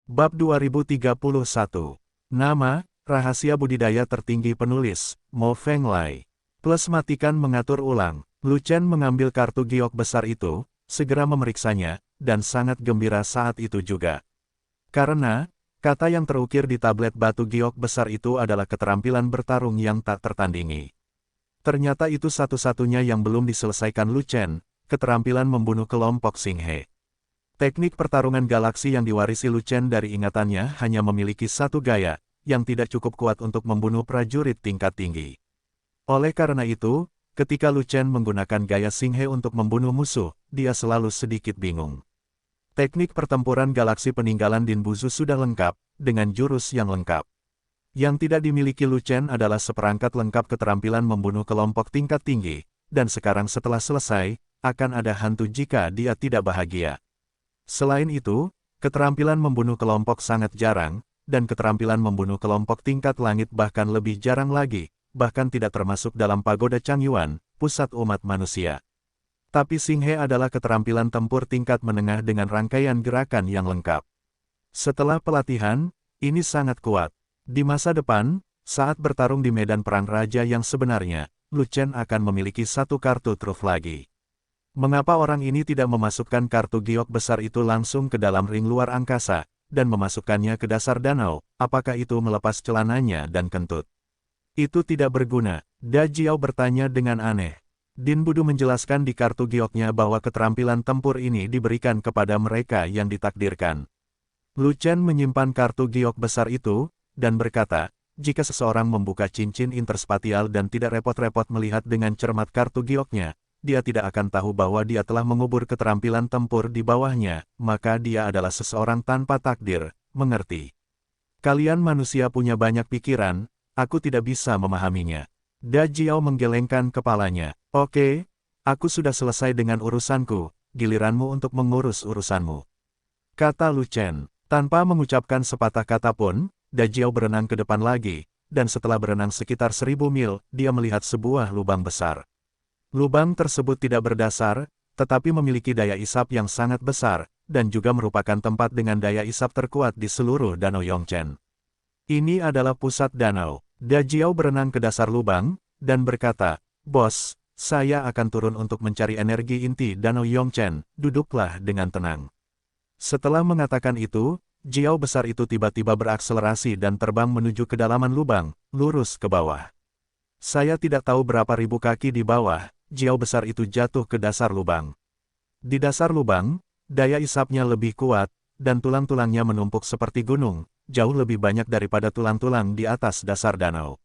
Bab 2031. Nama, rahasia budidaya tertinggi penulis, Mo Fenglai. Plus matikan mengatur ulang. Lu Chen mengambil kartu giok besar itu, segera memeriksanya, dan sangat gembira saat itu juga. Karena, kata yang terukir di tablet batu giok besar itu adalah keterampilan bertarung yang tak tertandingi. Ternyata itu satu-satunya yang belum diselesaikan Lu Chen, keterampilan membunuh kelompok Xinghe. Teknik pertarungan galaksi yang diwarisi Lu Chen dari ingatannya hanya memiliki satu gaya, yang tidak cukup kuat untuk membunuh prajurit tingkat tinggi. Oleh karena itu, ketika Lu Chen menggunakan gaya Xinghe untuk membunuh musuh, dia selalu sedikit bingung. Teknik pertempuran galaksi peninggalan Din Buzu sudah lengkap, dengan jurus yang lengkap. Yang tidak dimiliki Lu Chen adalah seperangkat lengkap keterampilan membunuh kelompok tingkat tinggi, dan sekarang setelah selesai, akan ada hantu jika dia tidak bahagia. Selain itu, keterampilan membunuh kelompok sangat jarang, dan keterampilan membunuh kelompok tingkat langit bahkan lebih jarang lagi, bahkan tidak termasuk dalam pagoda Changyuan, pusat umat manusia. Tapi Xinghe adalah keterampilan tempur tingkat menengah dengan rangkaian gerakan yang lengkap. Setelah pelatihan, ini sangat kuat. Di masa depan, saat bertarung di medan perang raja yang sebenarnya, Lu Chen akan memiliki satu kartu truf lagi. Mengapa orang ini tidak memasukkan kartu giok besar itu langsung ke dalam ring luar angkasa, dan memasukkannya ke dasar danau? Apakah itu melepas celananya dan kentut? Itu tidak berguna, Da Jiao bertanya dengan aneh. Din Budu menjelaskan di kartu gioknya bahwa keterampilan tempur ini diberikan kepada mereka yang ditakdirkan. Lu Chen menyimpan kartu giok besar itu, dan berkata, jika seseorang membuka cincin interspatial dan tidak repot-repot melihat dengan cermat kartu gioknya, dia tidak akan tahu bahwa dia telah mengubur keterampilan tempur di bawahnya, maka dia adalah seseorang tanpa takdir, mengerti. Kalian manusia punya banyak pikiran, aku tidak bisa memahaminya. Da Jiao menggelengkan kepalanya. Oke, aku sudah selesai dengan urusanku, giliranmu untuk mengurus urusanmu. Kata Lu Chen. Tanpa mengucapkan sepatah kata pun, Da Jiao berenang ke depan lagi, dan setelah berenang sekitar 1000 mil, dia melihat sebuah lubang besar. Lubang tersebut tidak berdasar, tetapi memiliki daya isap yang sangat besar, dan juga merupakan tempat dengan daya isap terkuat di seluruh Danau Yongchen. Ini adalah pusat danau. Da Jiao berenang ke dasar lubang, dan berkata, Bos, saya akan turun untuk mencari energi inti Danau Yongchen, duduklah dengan tenang. Setelah mengatakan itu, Jiao besar itu tiba-tiba berakselerasi dan terbang menuju kedalaman lubang, lurus ke bawah. Saya tidak tahu berapa ribu kaki di bawah, Jiao besar itu jatuh ke dasar lubang. Di dasar lubang, daya isapnya lebih kuat, dan tulang-tulangnya menumpuk seperti gunung, jauh lebih banyak daripada tulang-tulang di atas dasar danau.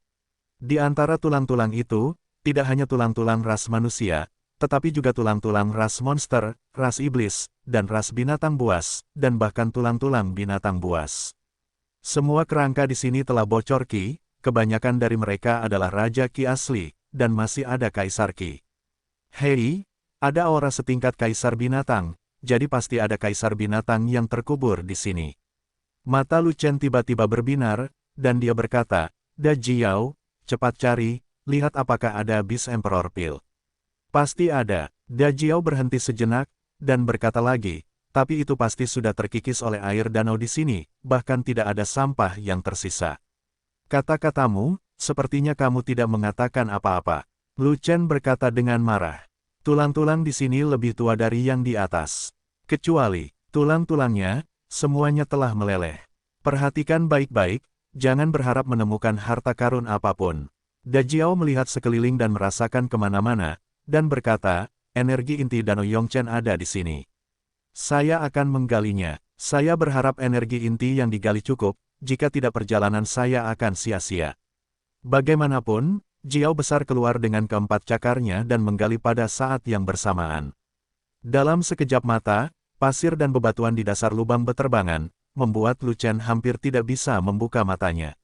Di antara tulang-tulang itu, tidak hanya tulang-tulang ras manusia, tetapi juga tulang-tulang ras monster, ras iblis, dan ras binatang buas, dan bahkan tulang-tulang binatang buas. Semua kerangka di sini telah bocor Ki, kebanyakan dari mereka adalah Raja Ki asli, dan masih ada Kaisar Ki. Hei, ada aura setingkat kaisar binatang, jadi pasti ada kaisar binatang yang terkubur di sini. Mata Lu Chen tiba-tiba berbinar, dan dia berkata, Da Jiao, cepat cari, lihat apakah ada Beast Emperor Pil. Pasti ada. Da Jiao berhenti sejenak, dan berkata lagi, tapi itu pasti sudah terkikis oleh air danau di sini, bahkan tidak ada sampah yang tersisa. Kata-katamu, sepertinya kamu tidak mengatakan apa-apa. Lu Chen berkata dengan marah. Tulang-tulang di sini lebih tua dari yang di atas. Kecuali, tulang-tulangnya, semuanya telah meleleh. Perhatikan baik-baik, jangan berharap menemukan harta karun apapun. Da Jiao melihat sekeliling dan merasakan kemana-mana, dan berkata, energi inti Danau Yongchen ada di sini. Saya akan menggalinya. Saya berharap energi inti yang digali cukup, jika tidak perjalanan saya akan sia-sia. Bagaimanapun, Jiao besar keluar dengan keempat cakarnya dan menggali pada saat yang bersamaan. Dalam sekejap mata, pasir dan bebatuan di dasar lubang beterbangan, membuat Lu Chen hampir tidak bisa membuka matanya.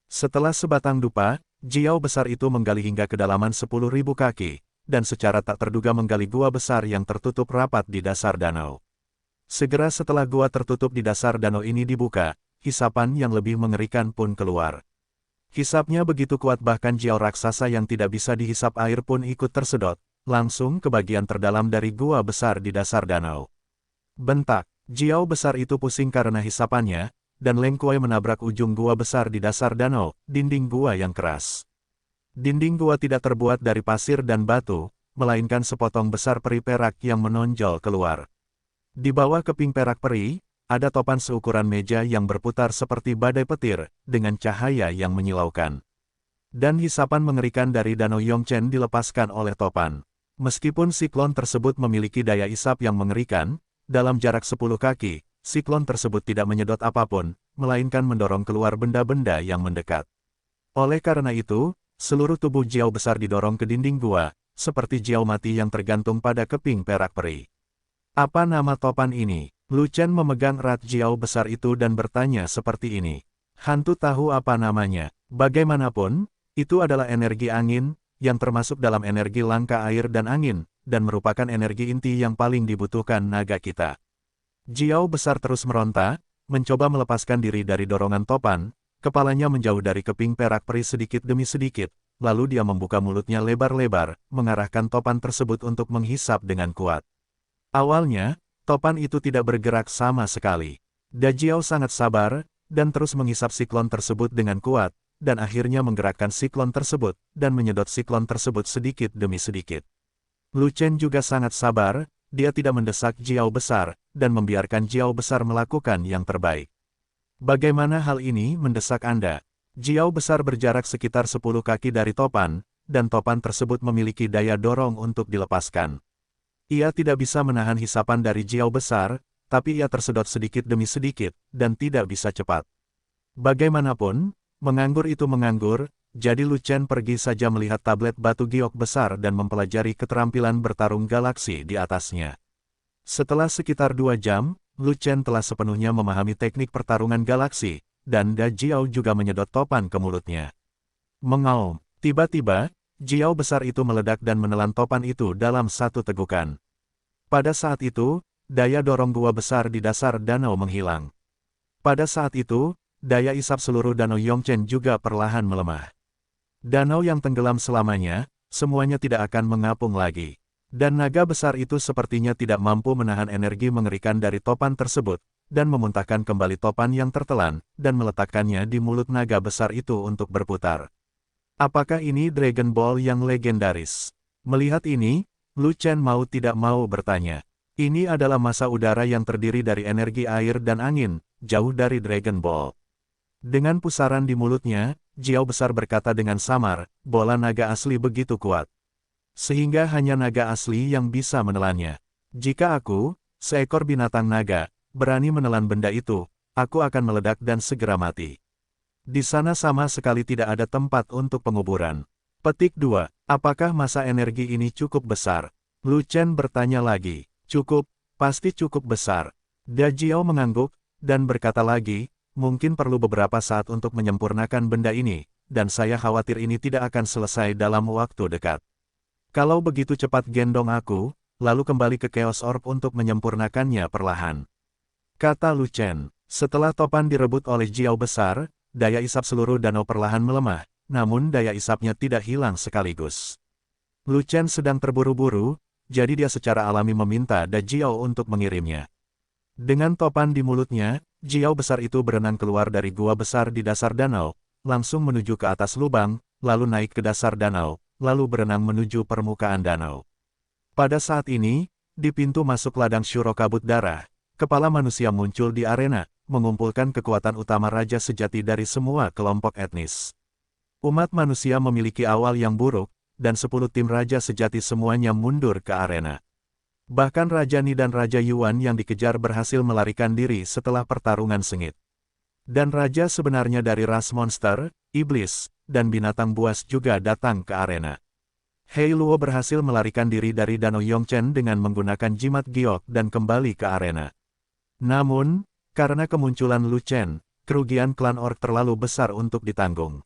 Setelah sebatang dupa, Jiao besar itu menggali hingga kedalaman 10.000 kaki, dan secara tak terduga menggali gua besar yang tertutup rapat di dasar danau. Segera setelah gua tertutup di dasar danau ini dibuka, hisapan yang lebih mengerikan pun keluar. Hisapnya begitu kuat bahkan Jiao raksasa yang tidak bisa dihisap air pun ikut tersedot, langsung ke bagian terdalam dari gua besar di dasar danau. Bentak, Jiao besar itu pusing karena hisapannya, dan Leng Kuai menabrak ujung gua besar di dasar danau, dinding gua yang keras. Dinding gua tidak terbuat dari pasir dan batu, melainkan sepotong besar peri perak yang menonjol keluar. Di bawah keping perak peri, ada topan seukuran meja yang berputar seperti badai petir, dengan cahaya yang menyilaukan. Dan hisapan mengerikan dari Danau Yongchen dilepaskan oleh topan. Meskipun siklon tersebut memiliki daya isap yang mengerikan, dalam jarak 10 kaki, siklon tersebut tidak menyedot apapun, melainkan mendorong keluar benda-benda yang mendekat. Oleh karena itu, seluruh tubuh Jiao besar didorong ke dinding gua, seperti Jiao mati yang tergantung pada keping perak peri. Apa nama topan ini? Lu Chen memegang erat Jiao besar itu dan bertanya seperti ini. Hantu tahu apa namanya? Bagaimanapun, itu adalah energi angin, yang termasuk dalam energi langka air dan angin, dan merupakan energi inti yang paling dibutuhkan naga kita. Jiao besar terus meronta, mencoba melepaskan diri dari dorongan topan, kepalanya menjauh dari keping perak peri sedikit demi sedikit, lalu dia membuka mulutnya lebar-lebar, mengarahkan topan tersebut untuk menghisap dengan kuat. Awalnya, topan itu tidak bergerak sama sekali. Da Jiao sangat sabar, dan terus menghisap siklon tersebut dengan kuat, dan akhirnya menggerakkan siklon tersebut, dan menyedot siklon tersebut sedikit demi sedikit. Lu Chen juga sangat sabar, dia tidak mendesak Jiao besar, dan membiarkan Jiao besar melakukan yang terbaik. Bagaimana hal ini mendesak Anda? Jiao besar berjarak sekitar 10 kaki dari topan, dan topan tersebut memiliki daya dorong untuk dilepaskan. Ia tidak bisa menahan hisapan dari Jiao besar, tapi ia tersedot sedikit demi sedikit, dan tidak bisa cepat. Bagaimanapun, menganggur itu menganggur, jadi Lu Chen pergi saja melihat tablet batu giok besar dan mempelajari keterampilan bertarung galaksi di atasnya. Setelah sekitar 2 jam, Lu Chen telah sepenuhnya memahami teknik pertarungan galaksi, dan Da Jiao juga menyedot topan ke mulutnya. Mengaum, tiba-tiba, Jiao besar itu meledak dan menelan topan itu dalam satu tegukan. Pada saat itu, daya dorong gua besar di dasar danau menghilang. Pada saat itu, daya isap seluruh danau Yongchen juga perlahan melemah. Danau yang tenggelam selamanya, semuanya tidak akan mengapung lagi. Dan naga besar itu sepertinya tidak mampu menahan energi mengerikan dari topan tersebut, dan memuntahkan kembali topan yang tertelan, dan meletakkannya di mulut naga besar itu untuk berputar. Apakah ini Dragon Ball yang legendaris? Melihat ini, Lu Chen mau tidak mau bertanya. Ini adalah massa udara yang terdiri dari energi air dan angin, jauh dari Dragon Ball. Dengan pusaran di mulutnya, Jiao besar berkata dengan samar, bola naga asli begitu kuat. Sehingga hanya naga asli yang bisa menelannya. Jika aku, seekor binatang naga, berani menelan benda itu, aku akan meledak dan segera mati. Di sana sama sekali tidak ada tempat untuk penguburan. Petik 2. Apakah massa energi ini cukup besar? Lu Chen bertanya lagi. Cukup, pasti cukup besar. Da Jiao mengangguk, dan berkata lagi, mungkin perlu beberapa saat untuk menyempurnakan benda ini, dan saya khawatir ini tidak akan selesai dalam waktu dekat. Kalau begitu cepat gendong aku, lalu kembali ke Chaos Orb untuk menyempurnakannya perlahan. Kata Lu Chen. Setelah topan direbut oleh Jiao besar, daya isap seluruh danau perlahan melemah, namun daya isapnya tidak hilang sekaligus. Lu Chen sedang terburu-buru, jadi dia secara alami meminta Da Jiao untuk mengirimnya. Dengan topan di mulutnya, Jiao besar itu berenang keluar dari gua besar di dasar danau, langsung menuju ke atas lubang, lalu naik ke dasar danau, lalu berenang menuju permukaan danau. Pada saat ini, di pintu masuk ladang Shuro Kabut Darah, kepala manusia muncul di arena, mengumpulkan kekuatan utama Raja Sejati dari semua kelompok etnis. Umat manusia memiliki awal yang buruk, dan 10 tim Raja Sejati semuanya mundur ke arena. Bahkan Raja Ni dan Raja Yuan yang dikejar berhasil melarikan diri setelah pertarungan sengit. Dan Raja sebenarnya dari ras monster, iblis, dan binatang buas juga datang ke arena. Hei Luo berhasil melarikan diri dari Danau Yongchen dengan menggunakan jimat giok dan kembali ke arena. Namun, karena kemunculan Lu Chen, kerugian klan orc terlalu besar untuk ditanggung.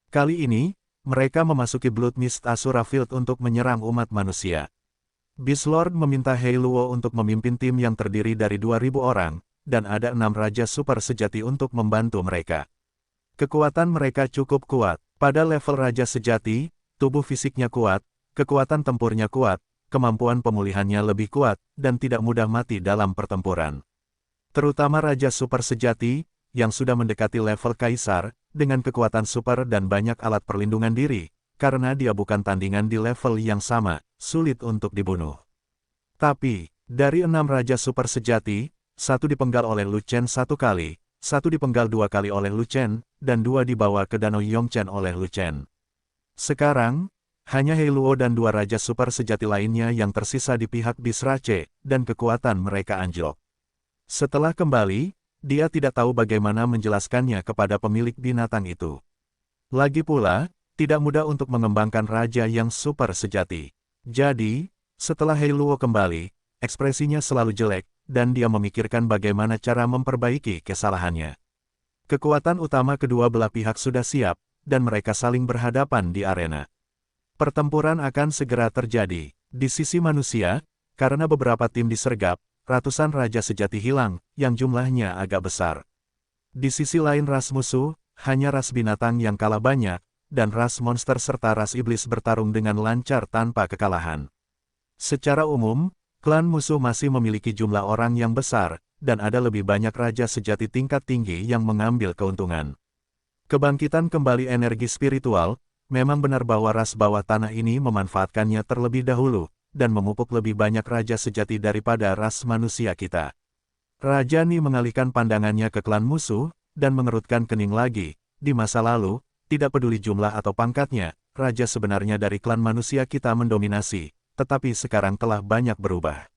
Kali ini, mereka memasuki Blood Mist Asura Field untuk menyerang umat manusia. Beast Lord meminta Hei Luo untuk memimpin tim yang terdiri dari 2.000 orang, dan ada 6 Raja Super Sejati untuk membantu mereka. Kekuatan mereka cukup kuat. Pada level Raja Sejati, tubuh fisiknya kuat, kekuatan tempurnya kuat, kemampuan pemulihannya lebih kuat, dan tidak mudah mati dalam pertempuran. Terutama Raja Super Sejati, yang sudah mendekati level kaisar, dengan kekuatan super dan banyak alat perlindungan diri, karena dia bukan tandingan di level yang sama, sulit untuk dibunuh. Tapi, dari 6 raja super sejati, 1 dipenggal oleh Lu Chen 1 kali, 1 dipenggal 2 kali oleh Lu Chen, dan 2 dibawa ke Danau Yongchen oleh Lu Chen. Sekarang, hanya He Luo dan 2 raja super sejati lainnya yang tersisa di pihak Bisrace, dan kekuatan mereka anjlok. Setelah kembali, dia tidak tahu bagaimana menjelaskannya kepada pemilik binatang itu. Lagi pula, tidak mudah untuk mengembangkan raja yang super sejati. Jadi, setelah He Luo kembali, ekspresinya selalu jelek, dan dia memikirkan bagaimana cara memperbaiki kesalahannya. Kekuatan utama kedua belah pihak sudah siap, dan mereka saling berhadapan di arena. Pertempuran akan segera terjadi. Di sisi manusia, karena beberapa tim disergap, ratusan raja sejati hilang, yang jumlahnya agak besar. Di sisi lain ras musuh, hanya ras binatang yang kalah banyak, dan ras monster serta ras iblis bertarung dengan lancar tanpa kekalahan. Secara umum, klan musuh masih memiliki jumlah orang yang besar, dan ada lebih banyak raja sejati tingkat tinggi yang mengambil keuntungan. Kebangkitan kembali energi spiritual, memang benar bahwa ras bawah tanah ini memanfaatkannya terlebih dahulu, dan memupuk lebih banyak raja sejati daripada ras manusia kita. Raja Ni mengalihkan pandangannya ke klan musuh, dan mengerutkan kening lagi. Di masa lalu, tidak peduli jumlah atau pangkatnya, raja sebenarnya dari klan manusia kita mendominasi, tetapi sekarang telah banyak berubah.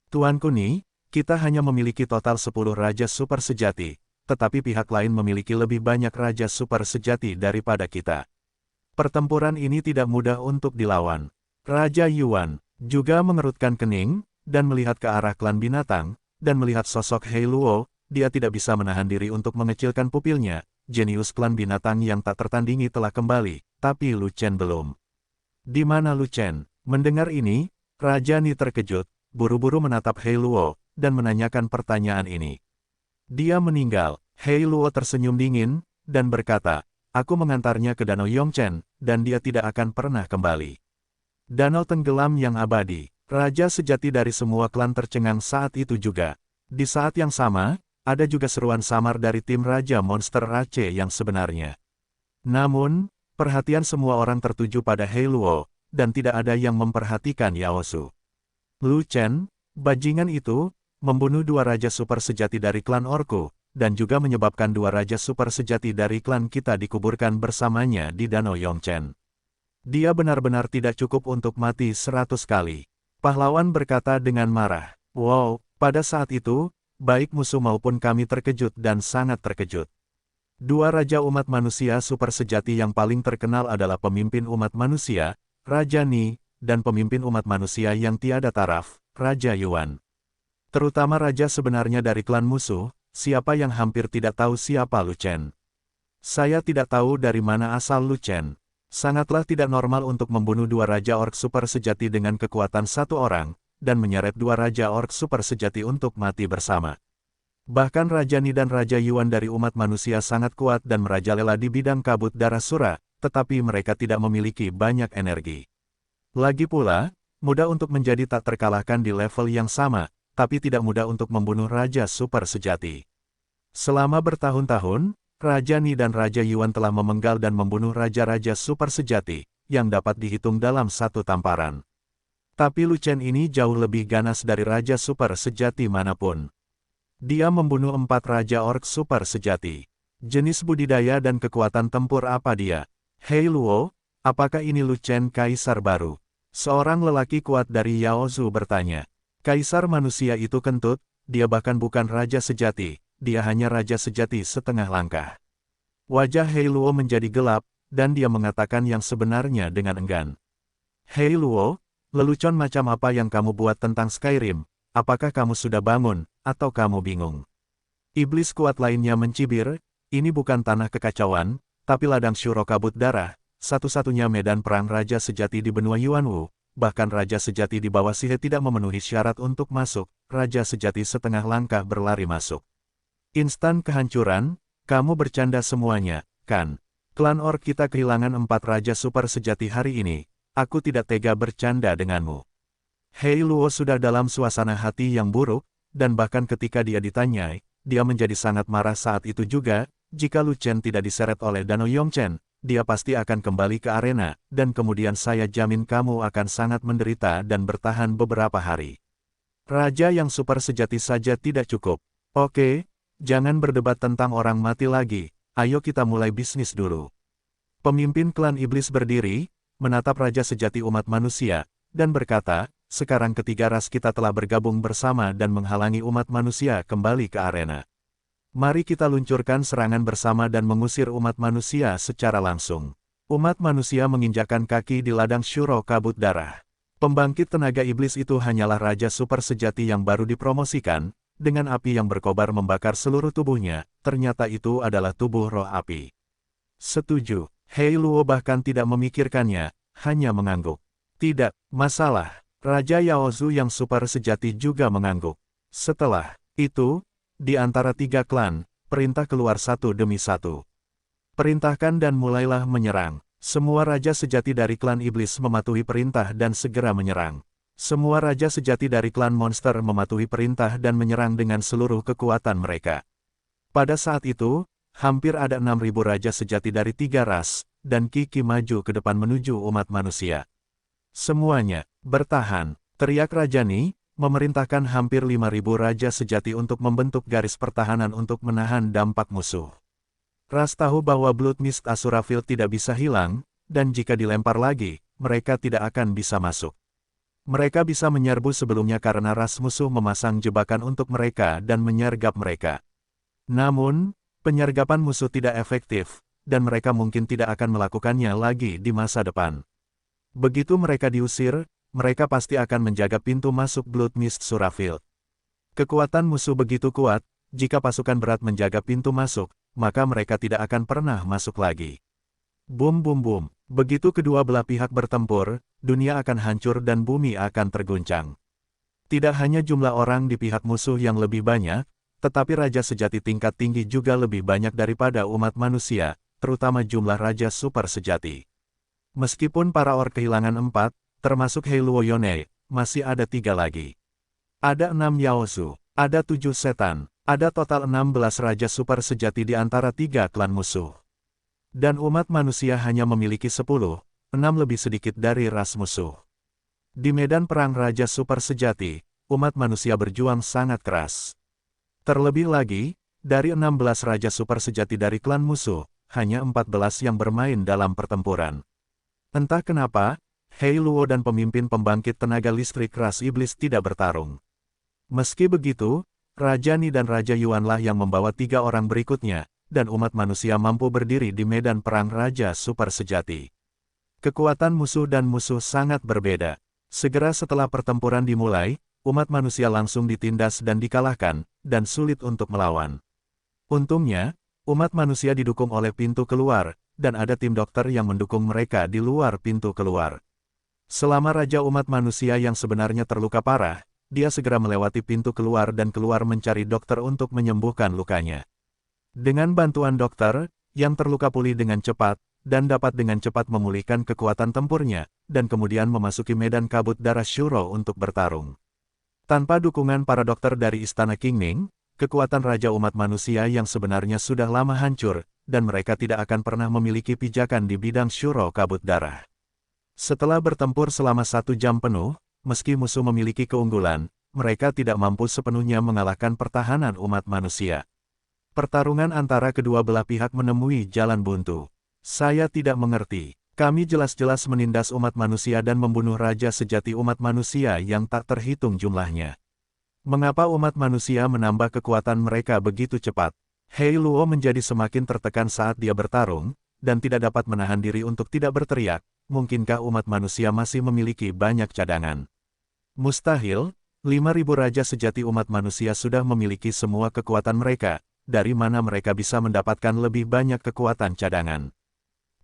Tuanku Ni, kita hanya memiliki total 10 raja super sejati, tetapi pihak lain memiliki lebih banyak raja super sejati daripada kita. Pertempuran ini tidak mudah untuk dilawan. Raja Yuan juga mengerutkan kening, dan melihat ke arah klan binatang, dan melihat sosok He Luo, dia tidak bisa menahan diri untuk mengecilkan pupilnya. Jenius klan binatang yang tak tertandingi telah kembali, tapi Lu Chen belum. Di mana Lu Chen? Mendengar ini, Raja Ni terkejut, buru-buru menatap He Luo, dan menanyakan pertanyaan ini. Dia meninggal. He Luo tersenyum dingin, dan berkata, aku mengantarnya ke Danau Yongchen, dan dia tidak akan pernah kembali. Danau tenggelam yang abadi. Raja sejati dari semua klan tercengang saat itu juga. Di saat yang sama, ada juga seruan samar dari tim Raja Monster Rache yang sebenarnya. Namun, perhatian semua orang tertuju pada He Luo, dan tidak ada yang memperhatikan Yao Su. Lu Chen, bajingan itu, membunuh 2 raja super sejati dari klan Orku, dan juga menyebabkan 2 raja super sejati dari klan kita dikuburkan bersamanya di Danau Yongchen. Dia benar-benar tidak cukup untuk mati 100 kali. Pahlawan berkata dengan marah. Wow, pada saat itu, baik musuh maupun kami terkejut dan sangat terkejut. 2 raja umat manusia super sejati yang paling terkenal adalah pemimpin umat manusia, Raja Ni, dan pemimpin umat manusia yang tiada taraf, Raja Yuan. Terutama raja sebenarnya dari klan musuh, siapa yang hampir tidak tahu siapa Lu Chen. Saya tidak tahu dari mana asal Lu Chen. Sangatlah tidak normal untuk membunuh 2 raja orc super sejati dengan kekuatan 1 orang, dan menyeret 2 raja orc super sejati untuk mati bersama. Bahkan Raja Ni dan Raja Yuan dari umat manusia sangat kuat dan merajalela di bidang kabut darah sura, tetapi mereka tidak memiliki banyak energi. Lagi pula, mudah untuk menjadi tak terkalahkan di level yang sama, tapi tidak mudah untuk membunuh raja super sejati. Selama bertahun-tahun, Raja Ni dan Raja Yuan telah memenggal dan membunuh raja-raja super sejati, yang dapat dihitung dalam satu tamparan. Tapi Lu Chen ini jauh lebih ganas dari raja super sejati manapun. Dia membunuh 4 raja orc super sejati. Jenis budidaya dan kekuatan tempur apa dia? Hei Luo, apakah ini Lu Chen kaisar baru? Seorang lelaki kuat dari Yao Zu bertanya. Kaisar manusia itu kentut, dia bahkan bukan raja sejati. Dia hanya raja sejati setengah langkah. Wajah He Luo menjadi gelap, dan dia mengatakan yang sebenarnya dengan enggan. He Luo, lelucon macam apa yang kamu buat tentang Skyrim? Apakah kamu sudah bangun, atau kamu bingung? Iblis kuat lainnya mencibir, ini bukan tanah kekacauan, tapi ladang syuro kabut darah, satu-satunya medan perang raja sejati di benua Yuanwu. Bahkan raja sejati di bawah Sihe tidak memenuhi syarat untuk masuk, raja sejati setengah langkah berlari masuk. Instan kehancuran, kamu bercanda semuanya, kan? Klan Orc kita kehilangan 4 raja super sejati hari ini, aku tidak tega bercanda denganmu. Hei Luo sudah dalam suasana hati yang buruk, dan bahkan ketika dia ditanyai, dia menjadi sangat marah saat itu juga. Jika Lu Chen tidak diseret oleh Danau Yongchen, dia pasti akan kembali ke arena, dan kemudian saya jamin kamu akan sangat menderita dan bertahan beberapa hari. Raja yang super sejati saja tidak cukup. Oke, jangan berdebat tentang orang mati lagi, ayo kita mulai bisnis dulu. Pemimpin klan iblis berdiri, menatap Raja sejati umat manusia, dan berkata, sekarang ketiga ras kita telah bergabung bersama dan menghalangi umat manusia kembali ke arena. Mari kita luncurkan serangan bersama dan mengusir umat manusia secara langsung. Umat manusia menginjakkan kaki di ladang Shuro Kabut Darah. Pembangkit tenaga iblis itu hanyalah Raja super sejati yang baru dipromosikan, dengan api yang berkobar membakar seluruh tubuhnya, ternyata itu adalah tubuh roh api. Setuju. Hei Luo bahkan tidak memikirkannya, hanya mengangguk. Tidak, masalah. Raja Yaozu yang super sejati juga mengangguk. Setelah itu, di antara tiga klan, perintah keluar satu demi satu. Perintahkan dan mulailah menyerang. Semua raja sejati dari klan iblis mematuhi perintah dan segera menyerang. Semua raja sejati dari klan monster mematuhi perintah dan menyerang dengan seluruh kekuatan mereka. Pada saat itu, hampir ada 6.000 raja sejati dari tiga ras, dan Kiki maju ke depan menuju umat manusia. Semuanya, bertahan, teriak Rajani, memerintahkan hampir 5.000 raja sejati untuk membentuk garis pertahanan untuk menahan dampak musuh. Ras tahu bahwa Blood Mist Asurafil tidak bisa hilang, dan jika dilempar lagi, mereka tidak akan bisa masuk. Mereka bisa menyerbu sebelumnya karena ras musuh memasang jebakan untuk mereka dan menyergap mereka. Namun, penyergapan musuh tidak efektif, dan mereka mungkin tidak akan melakukannya lagi di masa depan. Begitu mereka diusir, mereka pasti akan menjaga pintu masuk Blood Mist Surafil. Kekuatan musuh begitu kuat, jika pasukan berat menjaga pintu masuk, maka mereka tidak akan pernah masuk lagi. Bum bum bum, begitu kedua belah pihak bertempur, dunia akan hancur dan bumi akan terguncang. Tidak hanya jumlah orang di pihak musuh yang lebih banyak, tetapi raja sejati tingkat tinggi juga lebih banyak daripada umat manusia, terutama jumlah raja super sejati. Meskipun para orc kehilangan 4, termasuk Hei Luo Yone, masih ada 3 lagi. Ada 6 Yaozu, ada 7 setan, ada total 16 raja super sejati di antara 3 klan musuh. Dan umat manusia hanya memiliki 10, 6 lebih sedikit dari ras musuh. Di medan perang raja super sejati, umat manusia berjuang sangat keras. Terlebih lagi, dari 16 raja super sejati dari klan musuh, hanya 14 yang bermain dalam pertempuran. Entah kenapa, Hei Luo dan pemimpin pembangkit tenaga listrik ras iblis tidak bertarung. Meski begitu, Raja Ni dan Raja Yuanlah yang membawa 3 orang berikutnya, dan umat manusia mampu berdiri di medan perang raja super sejati. Kekuatan musuh dan musuh sangat berbeda. Segera setelah pertempuran dimulai, umat manusia langsung ditindas dan dikalahkan, dan sulit untuk melawan. Untungnya, umat manusia didukung oleh pintu keluar, dan ada tim dokter yang mendukung mereka di luar pintu keluar. Selama Raja umat manusia yang sebenarnya terluka parah, dia segera melewati pintu keluar dan keluar mencari dokter untuk menyembuhkan lukanya. Dengan bantuan dokter, yang terluka pulih dengan cepat, dan dapat dengan cepat memulihkan kekuatan tempurnya, dan kemudian memasuki medan kabut darah Shuro untuk bertarung. Tanpa dukungan para dokter dari Istana Qingming, kekuatan Raja umat manusia yang sebenarnya sudah lama hancur, dan mereka tidak akan pernah memiliki pijakan di bidang Shuro Kabut Darah. Setelah bertempur selama 1 jam penuh, meski musuh memiliki keunggulan, mereka tidak mampu sepenuhnya mengalahkan pertahanan umat manusia. Pertarungan antara kedua belah pihak menemui jalan buntu. Saya tidak mengerti. Kami jelas-jelas menindas umat manusia dan membunuh raja sejati umat manusia yang tak terhitung jumlahnya. Mengapa umat manusia menambah kekuatan mereka begitu cepat? Hei Luo menjadi semakin tertekan saat dia bertarung, dan tidak dapat menahan diri untuk tidak berteriak, mungkinkah umat manusia masih memiliki banyak cadangan? Mustahil, 5.000 raja sejati umat manusia sudah memiliki semua kekuatan mereka, dari mana mereka bisa mendapatkan lebih banyak kekuatan cadangan?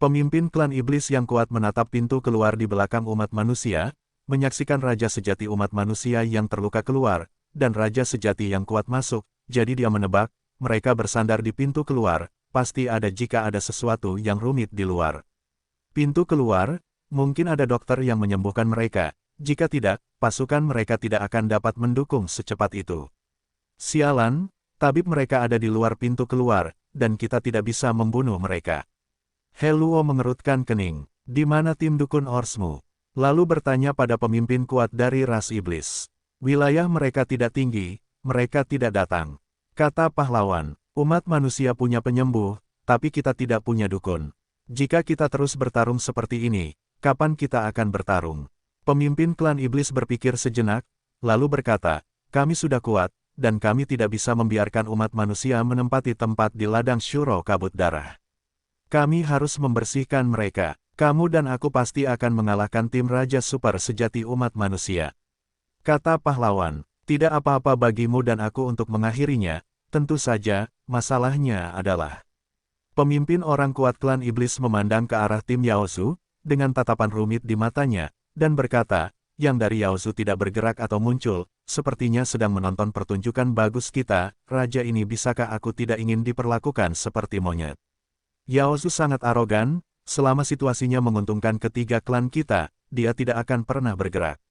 Pemimpin klan iblis yang kuat menatap pintu keluar di belakang umat manusia, menyaksikan raja sejati umat manusia yang terluka keluar, dan raja sejati yang kuat masuk, jadi dia menebak, mereka bersandar di pintu keluar, pasti ada jika ada sesuatu yang rumit di luar. Pintu keluar, mungkin ada dokter yang menyembuhkan mereka, jika tidak, pasukan mereka tidak akan dapat mendukung secepat itu. Sialan, Tabib mereka ada di luar pintu keluar, dan kita tidak bisa membunuh mereka. He Luo mengerutkan kening. Di mana tim dukun Orsmu? Lalu bertanya pada pemimpin kuat dari ras iblis. Wilayah mereka tidak tinggi, mereka tidak datang. Kata pahlawan, umat manusia punya penyembuh, tapi kita tidak punya dukun. Jika kita terus bertarung seperti ini, kapan kita akan bertarung? Pemimpin klan iblis berpikir sejenak, lalu berkata, kami sudah kuat, dan kami tidak bisa membiarkan umat manusia menempati tempat di ladang Shuro Kabut Darah. Kami harus membersihkan mereka. Kamu dan aku pasti akan mengalahkan tim Raja Super sejati umat manusia. Kata pahlawan, tidak apa-apa bagimu dan aku untuk mengakhirinya, tentu saja, masalahnya adalah. Pemimpin orang kuat klan iblis memandang ke arah tim Yaozu, dengan tatapan rumit di matanya, dan berkata, yang dari Yaozu tidak bergerak atau muncul, sepertinya sedang menonton pertunjukan bagus kita, raja ini bisakah aku tidak ingin diperlakukan seperti monyet. Yaozu sangat arogan, selama situasinya menguntungkan ketiga klan kita, dia tidak akan pernah bergerak.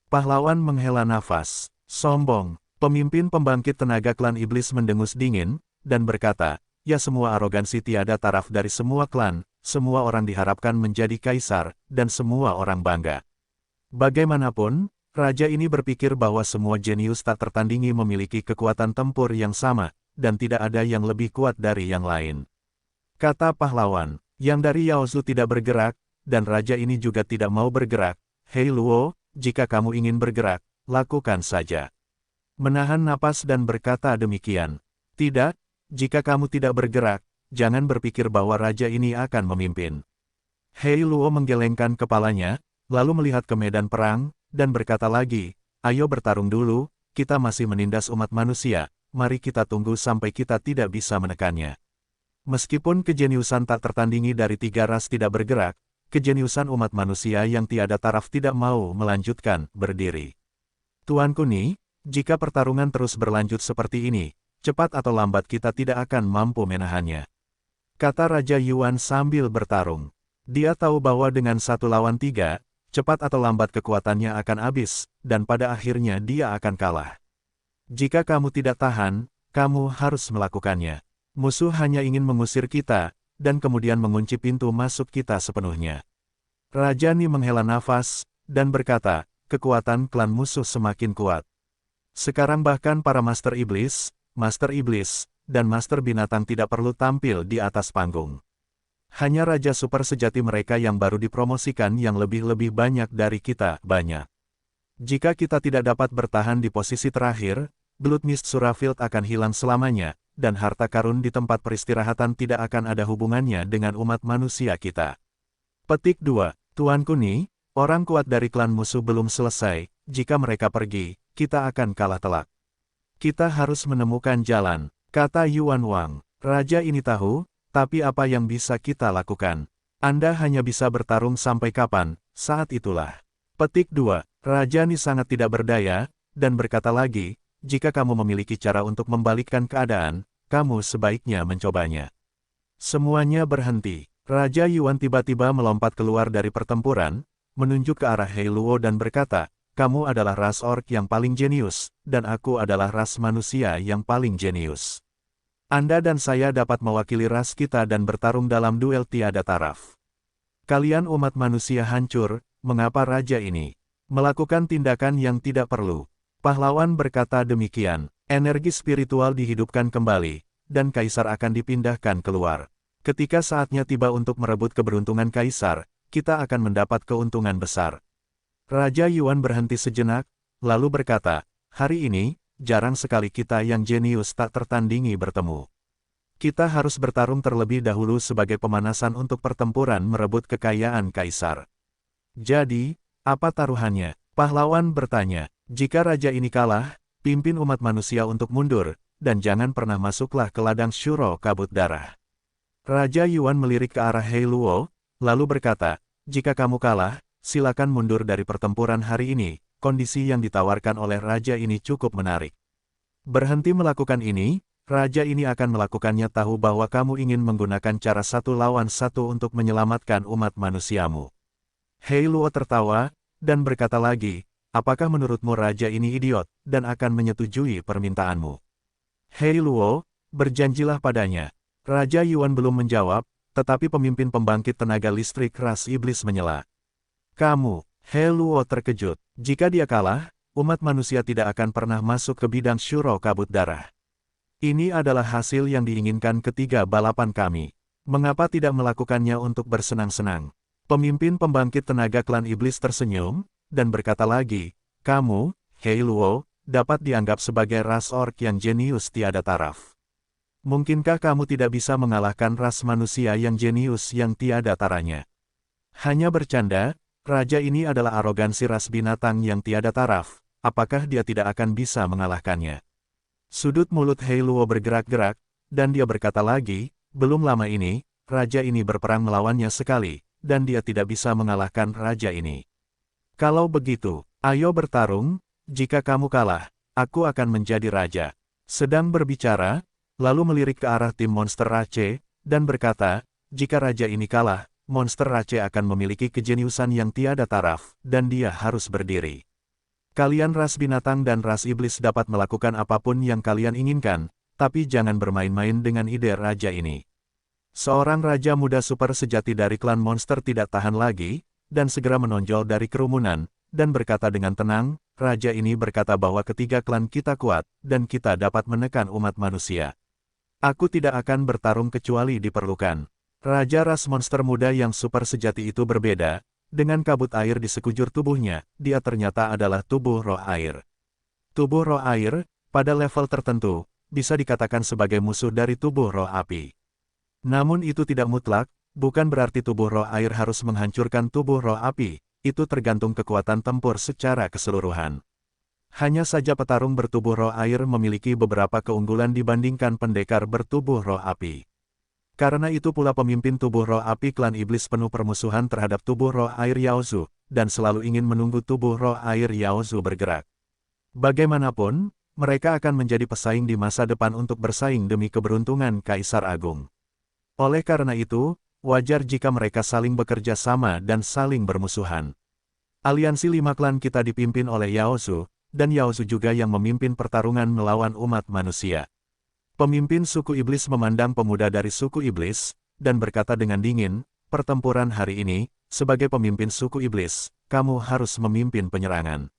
Pahlawan menghela nafas, sombong, pemimpin pembangkit tenaga klan iblis mendengus dingin, dan berkata, ya semua arogansi tiada taraf dari semua klan, semua orang diharapkan menjadi kaisar, dan semua orang bangga. Bagaimanapun, raja ini berpikir bahwa semua jenius tak tertandingi memiliki kekuatan tempur yang sama, dan tidak ada yang lebih kuat dari yang lain. Kata pahlawan, yang dari Yaozu tidak bergerak, dan raja ini juga tidak mau bergerak. Hei Luo, jika kamu ingin bergerak, lakukan saja. Menahan napas dan berkata demikian. Tidak, jika kamu tidak bergerak, jangan berpikir bahwa raja ini akan memimpin. Hei Luo menggelengkan kepalanya, lalu melihat ke medan perang, dan berkata lagi, ayo bertarung dulu, kita masih menindas umat manusia, mari kita tunggu sampai kita tidak bisa menekannya. Meskipun kejeniusan tak tertandingi dari tiga ras tidak bergerak, kejeniusan umat manusia yang tiada taraf tidak mau melanjutkan berdiri. Tuanku Ni, jika pertarungan terus berlanjut seperti ini, cepat atau lambat kita tidak akan mampu menahannya. Kata Raja Yuan sambil bertarung. Dia tahu bahwa dengan 1 lawan 3, cepat atau lambat kekuatannya akan habis, dan pada akhirnya dia akan kalah. Jika kamu tidak tahan, kamu harus melakukannya. Musuh hanya ingin mengusir kita, dan kemudian mengunci pintu masuk kita sepenuhnya. Raja Ni menghela nafas, dan berkata, kekuatan klan musuh semakin kuat. Sekarang bahkan para Master Iblis, dan Master Binatang tidak perlu tampil di atas panggung. Hanya Raja Super sejati mereka yang baru dipromosikan yang lebih-lebih banyak dari kita, banyak. Jika kita tidak dapat bertahan di posisi terakhir, Blood Mist Surafield akan hilang selamanya, dan harta karun di tempat peristirahatan tidak akan ada hubungannya dengan umat manusia kita. Petik 2. Tuanku Ni, orang kuat dari klan musuh belum selesai, jika mereka pergi, kita akan kalah telak. Kita harus menemukan jalan, kata Yuan Wang. Raja ini tahu, tapi apa yang bisa kita lakukan? Anda hanya bisa bertarung sampai kapan, saat itulah. Petik 2. Raja Ni sangat tidak berdaya, dan berkata lagi, jika kamu memiliki cara untuk membalikkan keadaan, kamu sebaiknya mencobanya. Semuanya berhenti. Raja Yuan tiba-tiba melompat keluar dari pertempuran, menunjuk ke arah Hei Luo dan berkata, kamu adalah ras orc yang paling jenius, dan aku adalah ras manusia yang paling jenius. Anda dan saya dapat mewakili ras kita dan bertarung dalam duel tiada taraf. Kalian umat manusia hancur, mengapa raja ini melakukan tindakan yang tidak perlu? Pahlawan berkata demikian, energi spiritual dihidupkan kembali, dan kaisar akan dipindahkan keluar. Ketika saatnya tiba untuk merebut keberuntungan kaisar, kita akan mendapat keuntungan besar. Raja Yuan berhenti sejenak, lalu berkata, hari ini, jarang sekali kita yang jenius tak tertandingi bertemu. Kita harus bertarung terlebih dahulu sebagai pemanasan untuk pertempuran merebut kekayaan kaisar. Jadi, apa taruhannya? Pahlawan bertanya. Jika raja ini kalah, pimpin umat manusia untuk mundur, dan jangan pernah masuklah ke ladang Shuro Kabut Darah. Raja Yuan melirik ke arah Hei Luo, lalu berkata, jika kamu kalah, silakan mundur dari pertempuran hari ini, kondisi yang ditawarkan oleh raja ini cukup menarik. Berhenti melakukan ini, raja ini akan melakukannya tahu bahwa kamu ingin menggunakan cara 1 lawan 1 untuk menyelamatkan umat manusiamu. Hei Luo tertawa, dan berkata lagi, apakah menurutmu raja ini idiot, dan akan menyetujui permintaanmu? Hei Luo, berjanjilah padanya. Raja Yuan belum menjawab, tetapi pemimpin pembangkit tenaga listrik ras iblis menyela. Kamu, Hei Luo terkejut. Jika dia kalah, umat manusia tidak akan pernah masuk ke bidang syuro kabut darah. Ini adalah hasil yang diinginkan ketiga balapan kami. Mengapa tidak melakukannya untuk bersenang-senang? Pemimpin pembangkit tenaga klan iblis tersenyum, dan berkata lagi, kamu, Hei Luo, dapat dianggap sebagai ras orc yang jenius tiada taraf. Mungkinkah kamu tidak bisa mengalahkan ras manusia yang jenius yang tiada taranya? Hanya bercanda, raja ini adalah arogansi ras binatang yang tiada taraf, apakah dia tidak akan bisa mengalahkannya? Sudut mulut Hei Luo bergerak-gerak, dan dia berkata lagi, belum lama ini, raja ini berperang melawannya sekali, dan dia tidak bisa mengalahkan raja ini. Kalau begitu, ayo bertarung, jika kamu kalah, aku akan menjadi raja. Sedang berbicara, lalu melirik ke arah tim monster Rache, dan berkata, jika raja ini kalah, monster Rache akan memiliki kejeniusan yang tiada taraf, dan dia harus berdiri. Kalian ras binatang dan ras iblis dapat melakukan apapun yang kalian inginkan, tapi jangan bermain-main dengan ide raja ini. Seorang raja muda super sejati dari klan monster tidak tahan lagi, dan segera menonjol dari kerumunan, dan berkata dengan tenang, raja ini berkata bahwa ketiga klan kita kuat, dan kita dapat menekan umat manusia. Aku tidak akan bertarung kecuali diperlukan. Raja ras monster muda yang super sejati itu berbeda. Dengan kabut air di sekujur tubuhnya, dia ternyata adalah tubuh roh air. Tubuh roh air, pada level tertentu, bisa dikatakan sebagai musuh dari tubuh roh api. Namun itu tidak mutlak, bukan berarti tubuh roh air harus menghancurkan tubuh roh api, itu tergantung kekuatan tempur secara keseluruhan. Hanya saja petarung bertubuh roh air memiliki beberapa keunggulan dibandingkan pendekar bertubuh roh api. Karena itu pula pemimpin tubuh roh api klan iblis penuh permusuhan terhadap tubuh roh air Yaozu, dan selalu ingin menunggu tubuh roh air Yaozu bergerak. Bagaimanapun, mereka akan menjadi pesaing di masa depan untuk bersaing demi keberuntungan Kaisar Agung. Oleh karena itu, wajar jika mereka saling bekerja sama dan saling bermusuhan. Aliansi 5 klan kita dipimpin oleh Yaozu, dan Yaozu juga yang memimpin pertarungan melawan umat manusia. Pemimpin suku iblis memandang pemuda dari suku iblis, dan berkata dengan dingin, pertempuran hari ini, sebagai pemimpin suku iblis, kamu harus memimpin penyerangan.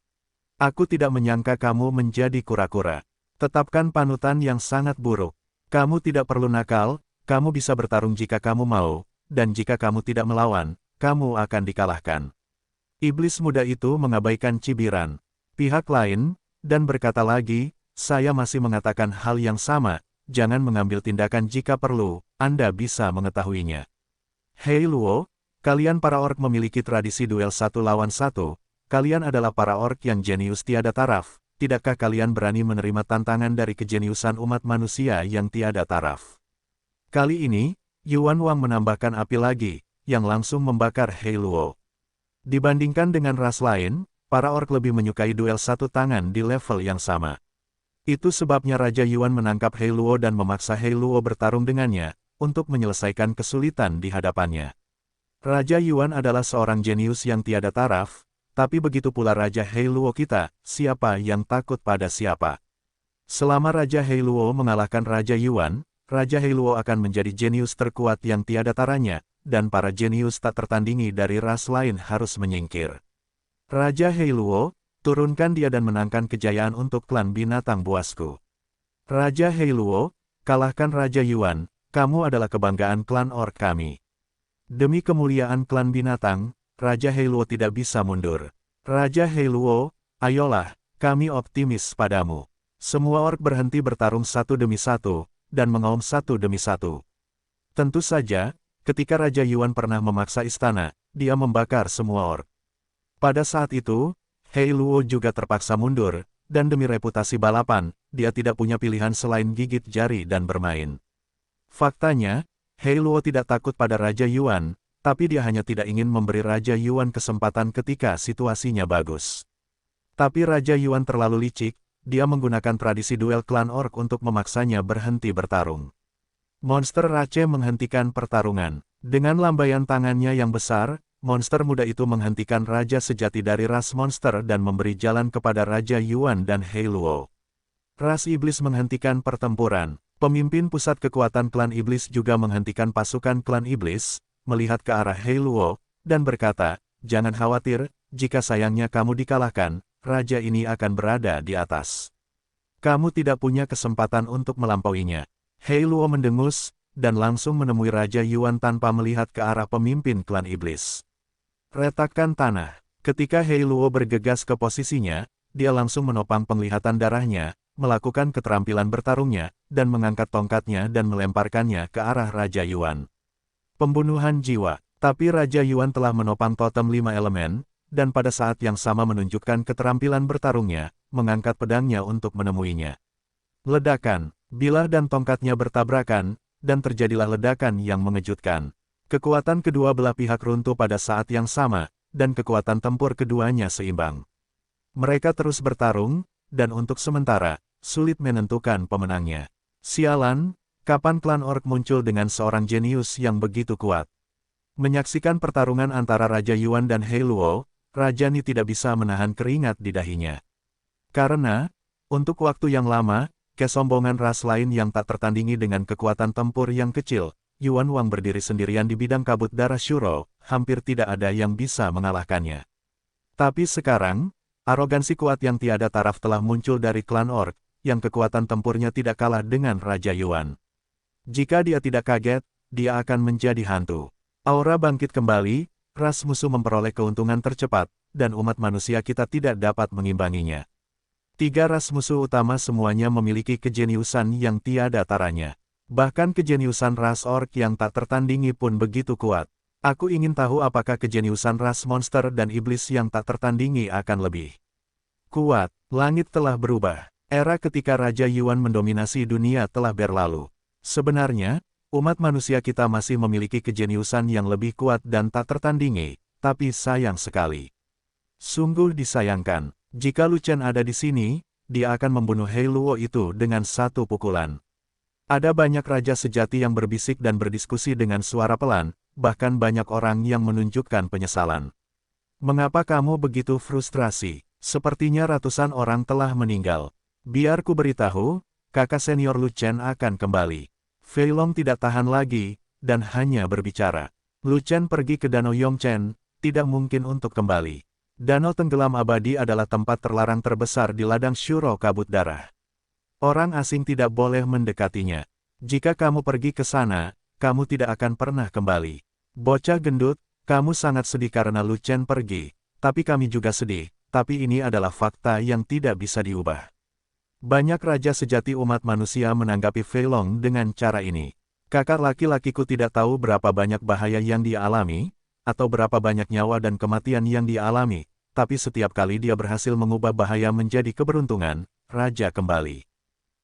Aku tidak menyangka kamu menjadi kura-kura. Tetapkan panutan yang sangat buruk. Kamu tidak perlu nakal, kamu bisa bertarung jika kamu mau, dan jika kamu tidak melawan, kamu akan dikalahkan. Iblis muda itu mengabaikan cibiran pihak lain, dan berkata lagi, saya masih mengatakan hal yang sama, jangan mengambil tindakan jika perlu, Anda bisa mengetahuinya. Hei Luo, kalian para orc memiliki tradisi duel 1 lawan 1, kalian adalah para orc yang jenius tiada taraf, tidakkah kalian berani menerima tantangan dari kejeniusan umat manusia yang tiada taraf? Kali ini, Yuan Wang menambahkan api lagi, yang langsung membakar Hei Luo. Dibandingkan dengan ras lain, para orc lebih menyukai duel 1 tangan di level yang sama. Itu sebabnya Raja Yuan menangkap Hei Luo dan memaksa Hei Luo bertarung dengannya, untuk menyelesaikan kesulitan di hadapannya. Raja Yuan adalah seorang jenius yang tiada taraf, tapi begitu pula Raja Hei Luo kita, siapa yang takut pada siapa. Selama Raja Hei Luo mengalahkan Raja Yuan, Raja Hei Luo akan menjadi jenius terkuat yang tiada taranya, dan para jenius tak tertandingi dari ras lain harus menyingkir. Raja Hei Luo, turunkan dia dan menangkan kejayaan untuk klan binatang buasku. Raja Hei Luo, kalahkan Raja Yuan, kamu adalah kebanggaan klan orc kami. Demi kemuliaan klan binatang, Raja Hei Luo tidak bisa mundur. Raja Hei Luo, ayolah, kami optimis padamu. Semua orc berhenti bertarung satu demi satu, dan mengaum satu demi satu. Tentu saja, ketika Raja Yuan pernah memaksa istana, dia membakar semua orc. Pada saat itu, Hei Luo juga terpaksa mundur, dan demi reputasi balapan, dia tidak punya pilihan selain gigit jari dan bermain. Faktanya, Hei Luo tidak takut pada Raja Yuan, tapi dia hanya tidak ingin memberi Raja Yuan kesempatan ketika situasinya bagus. Tapi Raja Yuan terlalu licik, dia menggunakan tradisi duel klan orc untuk memaksanya berhenti bertarung. Monster Rache menghentikan pertarungan. Dengan lambaian tangannya yang besar, monster muda itu menghentikan raja sejati dari ras monster dan memberi jalan kepada Raja Yuan dan Hei Luo. Ras iblis menghentikan pertempuran. Pemimpin pusat kekuatan klan iblis juga menghentikan pasukan klan iblis, melihat ke arah Hei Luo, dan berkata, "Jangan khawatir, jika sayangnya kamu dikalahkan, raja ini akan berada di atas. Kamu tidak punya kesempatan untuk melampauinya." Hei Luo mendengus, dan langsung menemui Raja Yuan tanpa melihat ke arah pemimpin klan iblis. Retakan tanah. Ketika Hei Luo bergegas ke posisinya, dia langsung menopang penglihatan darahnya, melakukan keterampilan bertarungnya, dan mengangkat tongkatnya dan melemparkannya ke arah Raja Yuan. Pembunuhan jiwa. Tapi Raja Yuan telah menopang totem 5 elemen, dan pada saat yang sama menunjukkan keterampilan bertarungnya, mengangkat pedangnya untuk menemuinya. Ledakan. Bilah dan tongkatnya bertabrakan, dan terjadilah ledakan yang mengejutkan. Kekuatan kedua belah pihak runtuh pada saat yang sama, dan kekuatan tempur keduanya seimbang. Mereka terus bertarung, dan untuk sementara, sulit menentukan pemenangnya. Sialan, kapan klan orc muncul dengan seorang jenius yang begitu kuat? Menyaksikan pertarungan antara Raja Yuan dan Hei Luo, Raja Ni tidak bisa menahan keringat di dahinya. Karena, untuk waktu yang lama, kesombongan ras lain yang tak tertandingi dengan kekuatan tempur yang kecil, Yuan Wang berdiri sendirian di bidang kabut darah Shuro, hampir tidak ada yang bisa mengalahkannya. Tapi sekarang, arogansi kuat yang tiada taraf telah muncul dari klan orc, yang kekuatan tempurnya tidak kalah dengan Raja Yuan. Jika dia tidak kaget, dia akan menjadi hantu. Aura bangkit kembali, ras musuh memperoleh keuntungan tercepat, dan umat manusia kita tidak dapat mengimbanginya. 3 ras musuh utama semuanya memiliki kejeniusan yang tiada taranya. Bahkan kejeniusan ras orc yang tak tertandingi pun begitu kuat. Aku ingin tahu apakah kejeniusan ras monster dan iblis yang tak tertandingi akan lebih kuat. Langit telah berubah. Era ketika Raja Yuan mendominasi dunia telah berlalu. Sebenarnya, umat manusia kita masih memiliki kejeniusan yang lebih kuat dan tak tertandingi, tapi sayang sekali. Sungguh disayangkan, jika Lu Chen ada di sini, dia akan membunuh Hei Luo itu dengan satu pukulan. Ada banyak raja sejati yang berbisik dan berdiskusi dengan suara pelan, bahkan banyak orang yang menunjukkan penyesalan. Mengapa kamu begitu frustrasi? Sepertinya ratusan orang telah meninggal. Biar ku beritahu, kakak senior Lu Chen akan kembali. Fei Long tidak tahan lagi, dan hanya berbicara. Lu Chen pergi ke Danau Yongchen, tidak mungkin untuk kembali. Danau tenggelam abadi adalah tempat terlarang terbesar di ladang Shuro kabut darah. Orang asing tidak boleh mendekatinya. Jika kamu pergi ke sana, kamu tidak akan pernah kembali. Bocah gendut, kamu sangat sedih karena Lu Chen pergi, tapi kami juga sedih, tapi ini adalah fakta yang tidak bisa diubah. Banyak raja sejati umat manusia menanggapi Fei Long dengan cara ini. Kakak laki-lakiku tidak tahu berapa banyak bahaya yang dia alami, atau berapa banyak nyawa dan kematian yang dia alami, tapi setiap kali dia berhasil mengubah bahaya menjadi keberuntungan, raja kembali.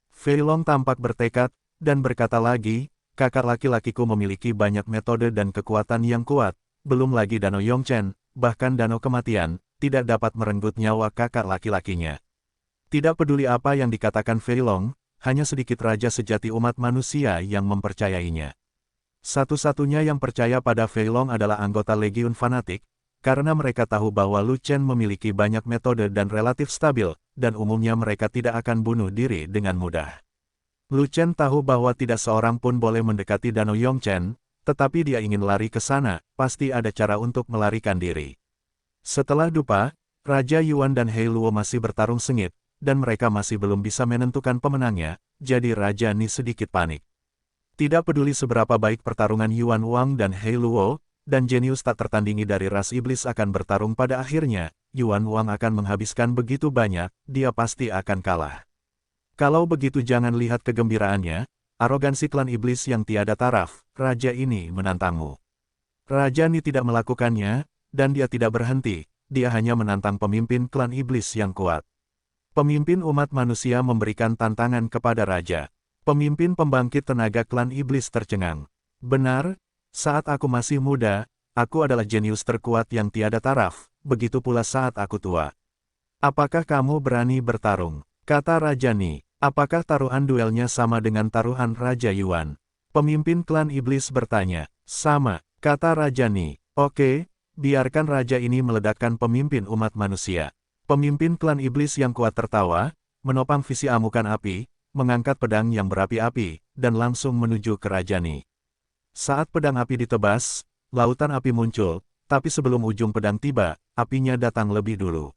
Fei Long tampak bertekad, dan berkata lagi, kakak laki-lakiku memiliki banyak metode dan kekuatan yang kuat, belum lagi Danau Yongchen, bahkan Danau Kematian, tidak dapat merenggut nyawa kakak laki-lakinya. Tidak peduli apa yang dikatakan Fei Long, hanya sedikit raja sejati umat manusia yang mempercayainya. Satu-satunya yang percaya pada Fei Long adalah anggota Legiun Fanatik, karena mereka tahu bahwa Lu Chen memiliki banyak metode dan relatif stabil, dan umumnya mereka tidak akan bunuh diri dengan mudah. Lu Chen tahu bahwa tidak seorang pun boleh mendekati Danau Yongchen, tetapi dia ingin lari ke sana, pasti ada cara untuk melarikan diri. Setelah dupa, Raja Yuan dan Hei Luo masih bertarung sengit, dan mereka masih belum bisa menentukan pemenangnya, jadi Raja Ni sedikit panik. Tidak peduli seberapa baik pertarungan Yuan Wang dan Hei Luo, dan jenius tak tertandingi dari ras iblis akan bertarung pada akhirnya, Yuan Wang akan menghabiskan begitu banyak, dia pasti akan kalah. Kalau begitu jangan lihat kegembiraannya, arogansi klan iblis yang tiada taraf, raja ini menantangmu. Raja Ni tidak melakukannya, dan dia tidak berhenti, dia hanya menantang pemimpin klan iblis yang kuat. Pemimpin umat manusia memberikan tantangan kepada raja. Pemimpin pembangkit tenaga klan iblis tercengang. Benar, saat aku masih muda, aku adalah jenius terkuat yang tiada taraf, begitu pula saat aku tua. Apakah kamu berani bertarung? Kata Raja Ni. Apakah taruhan duelnya sama dengan taruhan Raja Yuan? Pemimpin klan iblis bertanya. Sama, kata Raja Ni. Oke, biarkan raja ini meledakkan pemimpin umat manusia. Pemimpin klan iblis yang kuat tertawa, menopang visi amukan api, mengangkat pedang yang berapi-api, dan langsung menuju ke Rajani. Saat pedang api ditebas, lautan api muncul, tapi sebelum ujung pedang tiba, apinya datang lebih dulu.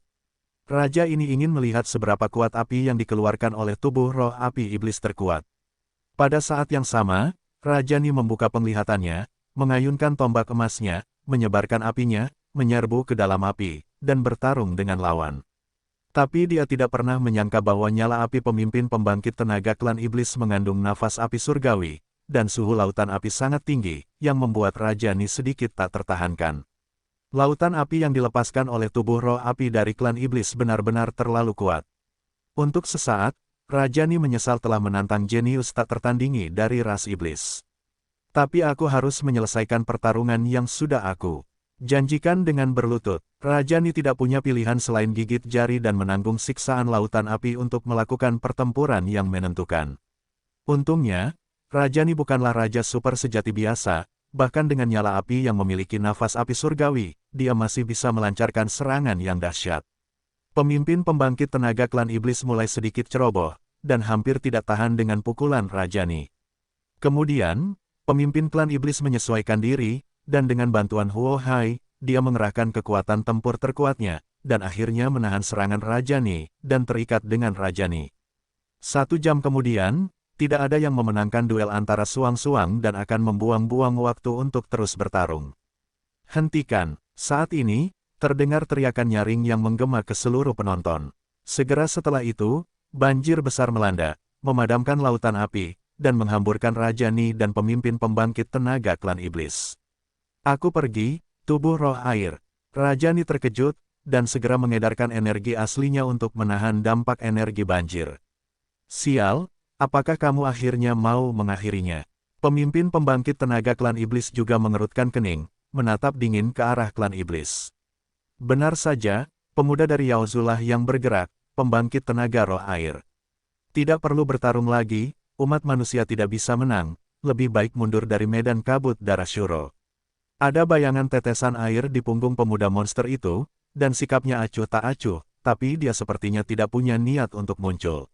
Raja ini ingin melihat seberapa kuat api yang dikeluarkan oleh tubuh roh api iblis terkuat. Pada saat yang sama, Rajani membuka penglihatannya, mengayunkan tombak emasnya, menyebarkan apinya, menyerbu ke dalam api, dan bertarung dengan lawan. Tapi dia tidak pernah menyangka bahwa nyala api pemimpin pembangkit tenaga klan iblis mengandung nafas api surgawi, dan suhu lautan api sangat tinggi, yang membuat Rajani sedikit tak tertahankan. Lautan api yang dilepaskan oleh tubuh roh api dari klan iblis benar-benar terlalu kuat. Untuk sesaat, Rajani menyesal telah menantang jenius tak tertandingi dari ras iblis. Tapi aku harus menyelesaikan pertarungan yang sudah aku janjikan dengan berlutut. Rajani tidak punya pilihan selain gigit jari dan menanggung siksaan lautan api untuk melakukan pertempuran yang menentukan. Untungnya, Rajani bukanlah raja super sejati biasa, bahkan dengan nyala api yang memiliki nafas api surgawi, dia masih bisa melancarkan serangan yang dahsyat. Pemimpin pembangkit tenaga klan iblis mulai sedikit ceroboh, dan hampir tidak tahan dengan pukulan Rajani. Kemudian, pemimpin klan iblis menyesuaikan diri, dan dengan bantuan Huo Hai, dia mengerahkan kekuatan tempur terkuatnya, dan akhirnya menahan serangan Rajani, dan terikat dengan Rajani. 1 jam kemudian, tidak ada yang memenangkan duel antara Suang-Suang dan akan membuang-buang waktu untuk terus bertarung. Hentikan! Saat ini, terdengar teriakan nyaring yang menggema ke seluruh penonton. Segera setelah itu, banjir besar melanda, memadamkan lautan api, dan menghamburkan Rajani dan pemimpin pembangkit tenaga klan iblis. Aku pergi, tubuh roh air. Rajani terkejut, dan segera mengedarkan energi aslinya untuk menahan dampak energi banjir. Sial, apakah kamu akhirnya mau mengakhirinya? Pemimpin pembangkit tenaga klan iblis juga mengerutkan kening, menatap dingin ke arah klan iblis. Benar saja, pemuda dari Yaozulah yang bergerak, pembangkit tenaga roh air. Tidak perlu bertarung lagi, umat manusia tidak bisa menang, lebih baik mundur dari medan kabut darah Shuro. Ada bayangan tetesan air di punggung pemuda monster itu, dan sikapnya acuh tak acuh, tapi dia sepertinya tidak punya niat untuk muncul.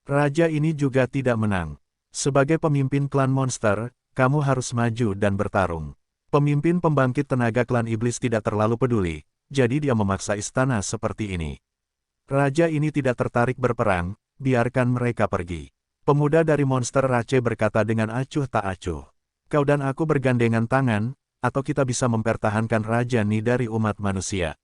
Raja ini juga tidak menang. Sebagai pemimpin klan monster, kamu harus maju dan bertarung. Pemimpin pembangkit tenaga klan iblis tidak terlalu peduli, jadi dia memaksa istana seperti ini. Raja ini tidak tertarik berperang, biarkan mereka pergi. Pemuda dari monster Rache berkata dengan acuh tak acuh. Kau dan aku bergandengan tangan, atau kita bisa mempertahankan Rajani dari umat manusia.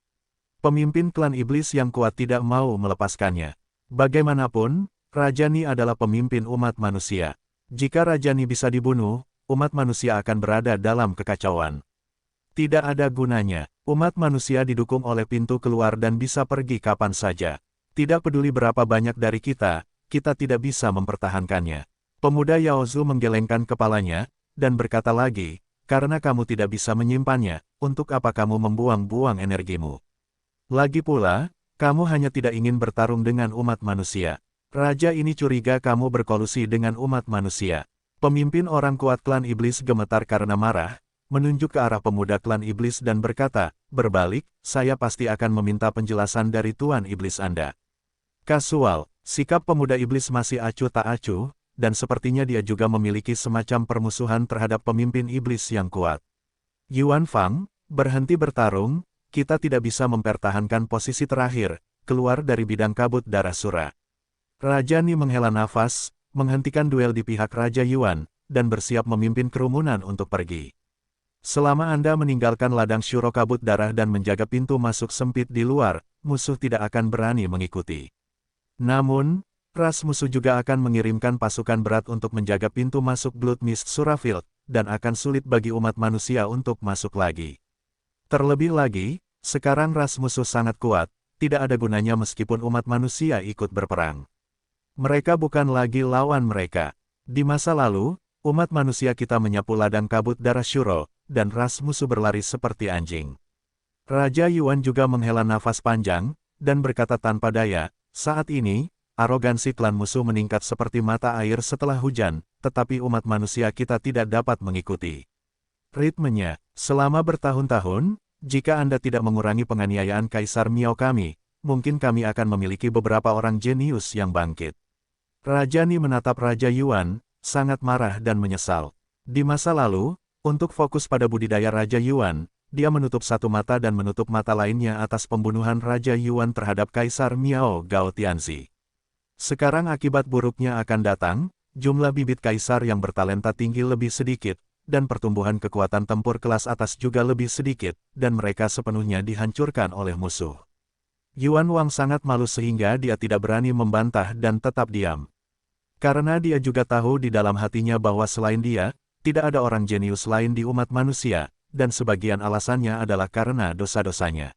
Pemimpin klan iblis yang kuat tidak mau melepaskannya. Bagaimanapun, Rajani adalah pemimpin umat manusia. Jika Rajani bisa dibunuh, umat manusia akan berada dalam kekacauan. Tidak ada gunanya, umat manusia didukung oleh pintu keluar dan bisa pergi kapan saja. Tidak peduli berapa banyak dari kita tidak bisa mempertahankannya. Pemuda Yaozu menggelengkan kepalanya, dan berkata lagi, karena kamu tidak bisa menyimpannya, untuk apa kamu membuang-buang energimu? Lagi pula, kamu hanya tidak ingin bertarung dengan umat manusia. Raja ini curiga kamu berkolusi dengan umat manusia. Pemimpin orang kuat klan iblis gemetar karena marah, menunjuk ke arah pemuda klan iblis dan berkata, berbalik, saya pasti akan meminta penjelasan dari Tuan Iblis Anda. Kasual, sikap pemuda iblis masih acuh tak acuh, dan sepertinya dia juga memiliki semacam permusuhan terhadap pemimpin iblis yang kuat. Yuan Fang, berhenti bertarung, kita tidak bisa mempertahankan posisi terakhir, keluar dari bidang kabut darah sura. Rajani menghela nafas, menghentikan duel di pihak Raja Yuan, dan bersiap memimpin kerumunan untuk pergi. Selama Anda meninggalkan ladang Shuro kabut darah dan menjaga pintu masuk sempit di luar, musuh tidak akan berani mengikuti. Namun, ras musuh juga akan mengirimkan pasukan berat untuk menjaga pintu masuk Blood Mist Surafield, dan akan sulit bagi umat manusia untuk masuk lagi. Terlebih lagi, sekarang ras musuh sangat kuat, tidak ada gunanya meskipun umat manusia ikut berperang. Mereka bukan lagi lawan mereka. Di masa lalu, umat manusia kita menyapu ladang kabut darah Shuro, dan ras musuh berlari seperti anjing. Raja Yuan juga menghela nafas panjang, dan berkata tanpa daya, saat ini, arogansi klan musuh meningkat seperti mata air setelah hujan, tetapi umat manusia kita tidak dapat mengikuti ritmenya. Selama bertahun-tahun, jika Anda tidak mengurangi penganiayaan Kaisar Miao kami, mungkin kami akan memiliki beberapa orang jenius yang bangkit. Raja Ni menatap Raja Yuan, sangat marah dan menyesal. Di masa lalu, untuk fokus pada budidaya Raja Yuan, dia menutup satu mata dan menutup mata lainnya atas pembunuhan Raja Yuan terhadap Kaisar Miao Gao Tianzi. Sekarang akibat buruknya akan datang, jumlah bibit kaisar yang bertalenta tinggi lebih sedikit, dan pertumbuhan kekuatan tempur kelas atas juga lebih sedikit, dan mereka sepenuhnya dihancurkan oleh musuh. Yuan Wang sangat malu sehingga dia tidak berani membantah dan tetap diam. Karena dia juga tahu di dalam hatinya bahwa selain dia, tidak ada orang jenius lain di umat manusia, dan sebagian alasannya adalah karena dosa-dosanya.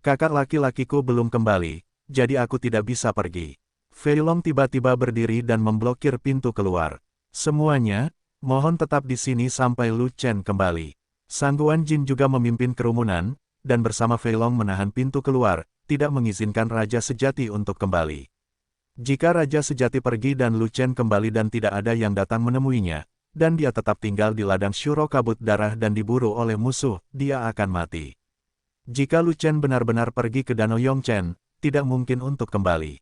Kakak laki-lakiku belum kembali, jadi aku tidak bisa pergi. Fei Long tiba-tiba berdiri dan memblokir pintu keluar. Semuanya, mohon tetap di sini sampai Lu Chen kembali. Sang Guan Jin juga memimpin kerumunan, dan bersama Fei Long menahan pintu keluar, tidak mengizinkan Raja Sejati untuk kembali. Jika Raja Sejati pergi dan Lu Chen kembali dan tidak ada yang datang menemuinya, dan dia tetap tinggal di ladang Shuro kabut darah dan diburu oleh musuh, dia akan mati. Jika Lu Chen benar-benar pergi ke Danau Yongchen, tidak mungkin untuk kembali.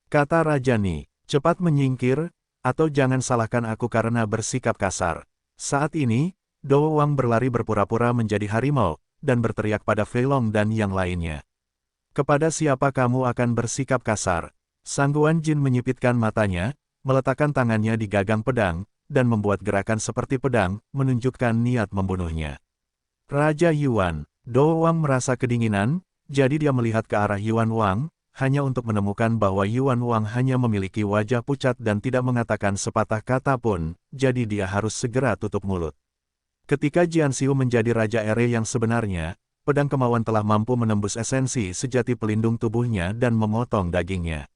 Kata Raja Ni, cepat menyingkir, atau jangan salahkan aku karena bersikap kasar. Saat ini, Dou Wang berlari berpura-pura menjadi harimau, dan berteriak pada Fei Long dan yang lainnya. Kepada siapa kamu akan bersikap kasar? Sang Guan Jin menyipitkan matanya, meletakkan tangannya di gagang pedang, dan membuat gerakan seperti pedang, menunjukkan niat membunuhnya. Raja Yuan, Dou Wang merasa kedinginan, jadi dia melihat ke arah Yuan Wang, hanya untuk menemukan bahwa Yuan Wang hanya memiliki wajah pucat dan tidak mengatakan sepatah kata pun, jadi dia harus segera tutup mulut. Ketika Jian Xiu menjadi Raja Ere yang sebenarnya, pedang kemauan telah mampu menembus esensi sejati pelindung tubuhnya dan memotong dagingnya.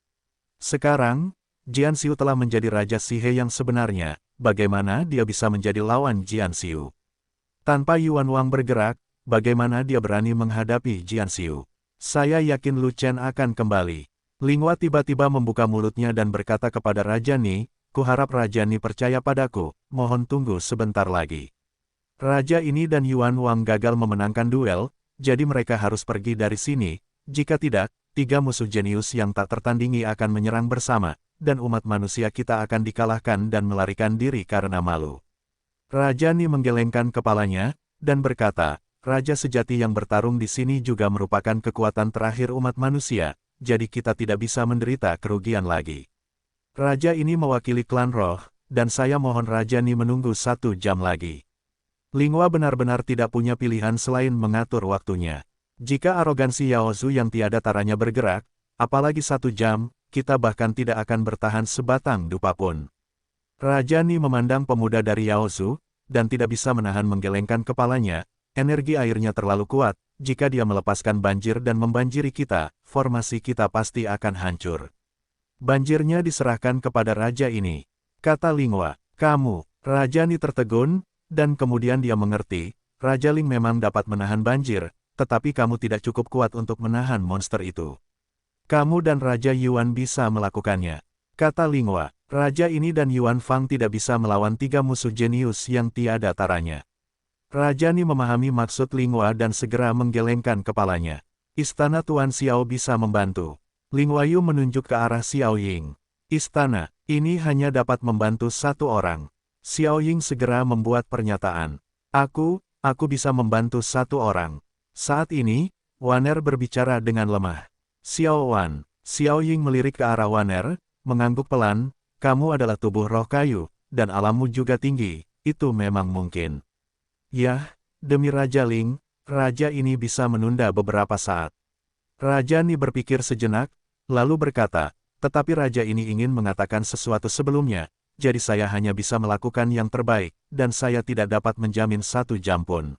Sekarang, Jian Xiu telah menjadi Raja Sihe yang sebenarnya, bagaimana dia bisa menjadi lawan Jian Xiu? Tanpa Yuan Wang bergerak, bagaimana dia berani menghadapi Jian Xiu? Saya yakin Lu Chen akan kembali. Linghua tiba-tiba membuka mulutnya dan berkata kepada Raja Ni, kuharap Raja Ni percaya padaku, mohon tunggu sebentar lagi. Raja ini dan Yuan Wang gagal memenangkan duel, jadi mereka harus pergi dari sini, jika tidak, tiga musuh jenius yang tak tertandingi akan menyerang bersama, dan umat manusia kita akan dikalahkan dan melarikan diri karena malu. Raja Ni menggelengkan kepalanya, dan berkata, Raja sejati yang bertarung di sini juga merupakan kekuatan terakhir umat manusia, jadi kita tidak bisa menderita kerugian lagi. Raja ini mewakili klan roh, dan saya mohon Raja Ni menunggu 1 jam lagi. Linghua benar-benar tidak punya pilihan selain mengatur waktunya. Jika arogansi Yao Zu yang tiada taranya bergerak, apalagi 1 jam, kita bahkan tidak akan bertahan sebatang dupa pun. Raja Ni memandang pemuda dari Yao Zu, dan tidak bisa menahan menggelengkan kepalanya. Energi airnya terlalu kuat, jika dia melepaskan banjir dan membanjiri kita, formasi kita pasti akan hancur. Banjirnya diserahkan kepada raja ini. Kata Linghua, kamu, Raja Ni tertegun, dan kemudian dia mengerti, Raja Ling memang dapat menahan banjir, tetapi kamu tidak cukup kuat untuk menahan monster itu. Kamu dan Raja Yuan bisa melakukannya. Kata Linghua, raja ini dan Yuan Fang tidak bisa melawan 3 musuh jenius yang tiada taranya. Raja Ni memahami maksud Linghua dan segera menggelengkan kepalanya. Istana Tuan Xiao bisa membantu. Linghua Yu menunjuk ke arah Xiao Ying. Istana, ini hanya dapat membantu 1 orang. Xiao Ying segera membuat pernyataan. Aku bisa membantu 1 orang. Saat ini, Waner berbicara dengan lemah. Xiao Wan, Xiao Ying melirik ke arah Waner, mengangguk pelan, kamu adalah tubuh roh kayu, dan alammu juga tinggi, itu memang mungkin. Yah, demi Raja Ling, raja ini bisa menunda beberapa saat. Raja Ni berpikir sejenak, lalu berkata, tetapi raja ini ingin mengatakan sesuatu sebelumnya, jadi saya hanya bisa melakukan yang terbaik, dan saya tidak dapat menjamin 1 jam pun.